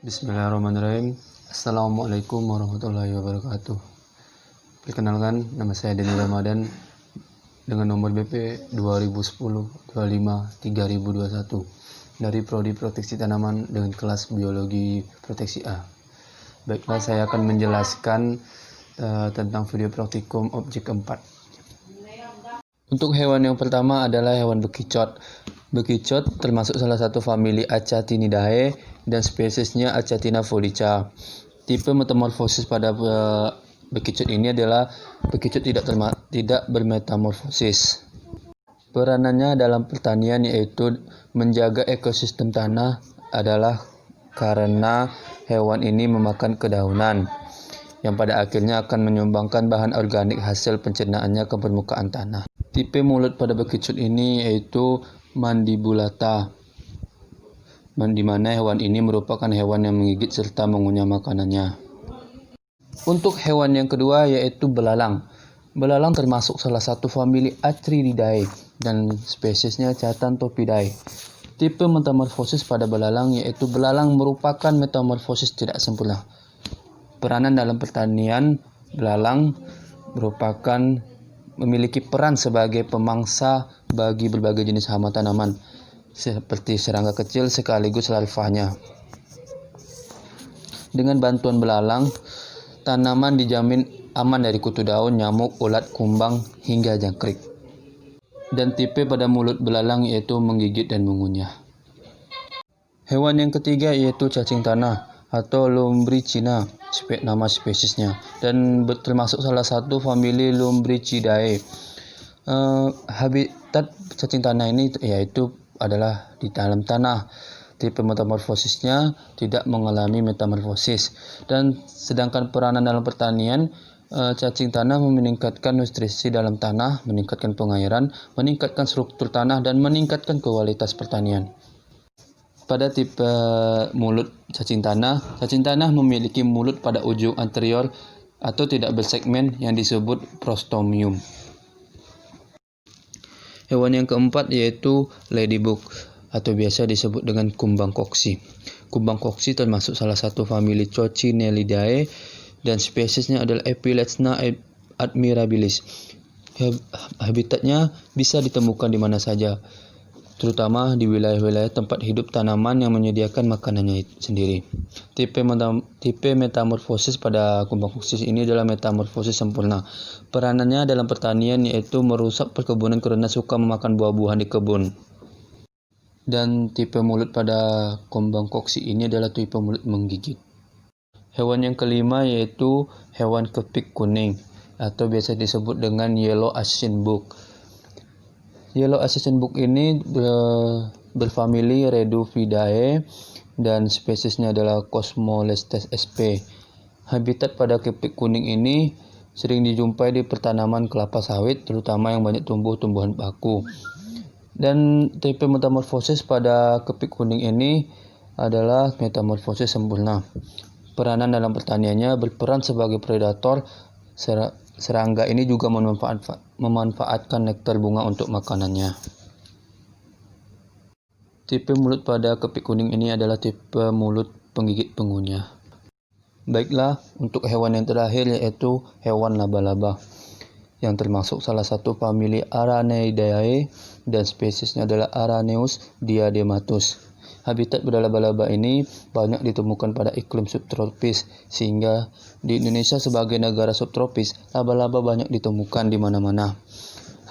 Bismillahirrahmanirrahim. Assalamualaikum warahmatullahi wabarakatuh. Perkenalkan, nama saya Denny Ramadan dengan nomor BP 2010-25-3021 dari Prodi Proteksi Tanaman dengan kelas Biologi Proteksi A. Baiklah, saya akan menjelaskan tentang video praktikum objek keempat. Untuk hewan yang pertama adalah hewan bekicot. Bekicot termasuk salah satu famili Acatinidae dan spesiesnya Achatina folica. Tipe metamorfosis pada bekicot ini adalah bekicot tidak bermetamorfosis. Peranannya dalam pertanian yaitu menjaga ekosistem tanah adalah karena hewan ini memakan kedaunan yang pada akhirnya akan menyumbangkan bahan organik hasil pencernaannya ke permukaan tanah. Tipe mulut pada bekicot ini yaitu Mandibulata, di mana hewan ini merupakan hewan yang menggigit serta mengunyah makanannya. Untuk hewan yang kedua yaitu belalang. Belalang termasuk salah satu famili Atrididae dan spesiesnya Chatantopidae. Tipe metamorfosis pada belalang yaitu belalang merupakan metamorfosis tidak sempurna. Peranan dalam pertanian, belalang memiliki peran sebagai pemangsa bagi berbagai jenis hama tanaman seperti serangga kecil sekaligus larvanya. Dengan bantuan belalang, tanaman dijamin aman dari kutu daun, nyamuk, ulat, kumbang, hingga jangkrik. Dan tipe pada mulut belalang yaitu menggigit dan mengunyah. Hewan yang ketiga yaitu cacing tanah atau Lumbricina, nama spesiesnya, dan termasuk salah satu famili Lumbricidae. Habitat cacing tanah ini yaitu adalah di dalam tanah. Tipe metamorfosisnya tidak mengalami metamorfosis, dan sedangkan peranan dalam pertanian, cacing tanah meningkatkan nutrisi dalam tanah, meningkatkan pengairan, meningkatkan struktur tanah, dan meningkatkan kualitas pertanian. Pada tipe mulut cacing tanah memiliki mulut pada ujung anterior atau tidak bersegmen yang disebut prostomium. Hewan yang keempat yaitu ladybug atau biasa disebut dengan kumbang koksi. Kumbang koksi termasuk salah satu famili Coccinellidae dan spesiesnya adalah Epilepsna admirabilis. Habitatnya bisa ditemukan di mana saja, terutama di wilayah-wilayah tempat hidup tanaman yang menyediakan makanannya sendiri. Tipe metamorfosis pada kumbang koksis ini adalah metamorfosis sempurna. Peranannya dalam pertanian yaitu merusak perkebunan karena suka memakan buah-buahan di kebun. Dan tipe mulut pada kumbang koksi ini adalah tipe mulut menggigit. Hewan yang kelima yaitu hewan kepik kuning atau biasa disebut dengan yellow assassin bug. Yellow assassin bug ini berfamili Reduvidae dan spesiesnya adalah Cosmolestes sp. Habitat pada kepik kuning ini sering dijumpai di pertanaman kelapa sawit, terutama yang banyak tumbuh-tumbuhan baku. Dan tipe metamorfosis pada kepik kuning ini adalah metamorfosis sempurna. Peranan dalam pertaniannya berperan sebagai predator. Serangga ini juga memanfaatkan nektar bunga untuk makanannya. Tipe mulut pada kepik kuning ini adalah tipe mulut penggigit pengunyah. Baiklah, untuk hewan yang terakhir yaitu hewan laba-laba yang termasuk salah satu famili Araneidae dan spesiesnya adalah Araneus diadematus. Habitat pada laba-laba ini banyak ditemukan pada iklim subtropis, sehingga di Indonesia sebagai negara subtropis, laba-laba banyak ditemukan di mana-mana.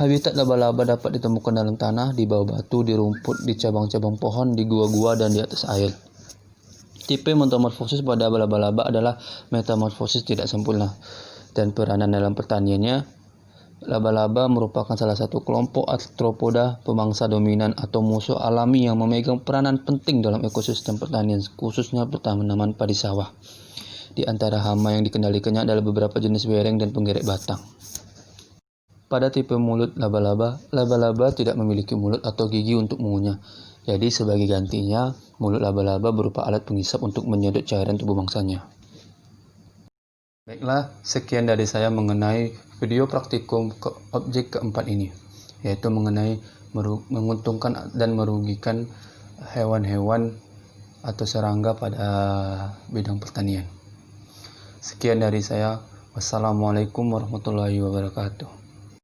Habitat laba-laba dapat ditemukan dalam tanah, di bawah batu, di rumput, di cabang-cabang pohon, di gua-gua, dan di atas air. Tipe metamorfosis pada laba-laba adalah metamorfosis tidak sempurna, dan peranan dalam pertaniannya, laba-laba merupakan salah satu kelompok arthropoda pemangsa dominan atau musuh alami yang memegang peranan penting dalam ekosistem pertanian, khususnya tanaman padi sawah. Di antara hama yang dikendalikannya adalah beberapa jenis bereng dan penggerek batang. Pada tipe mulut laba-laba tidak memiliki mulut atau gigi untuk mengunyah. Jadi sebagai gantinya, mulut laba-laba berupa alat penghisap untuk menyedot cairan tubuh mangsanya. Baiklah, sekian dari saya mengenai video praktikum objek keempat ini, yaitu mengenai menguntungkan dan merugikan hewan-hewan atau serangga pada bidang pertanian. Sekian dari saya. Wassalamualaikum warahmatullahi wabarakatuh.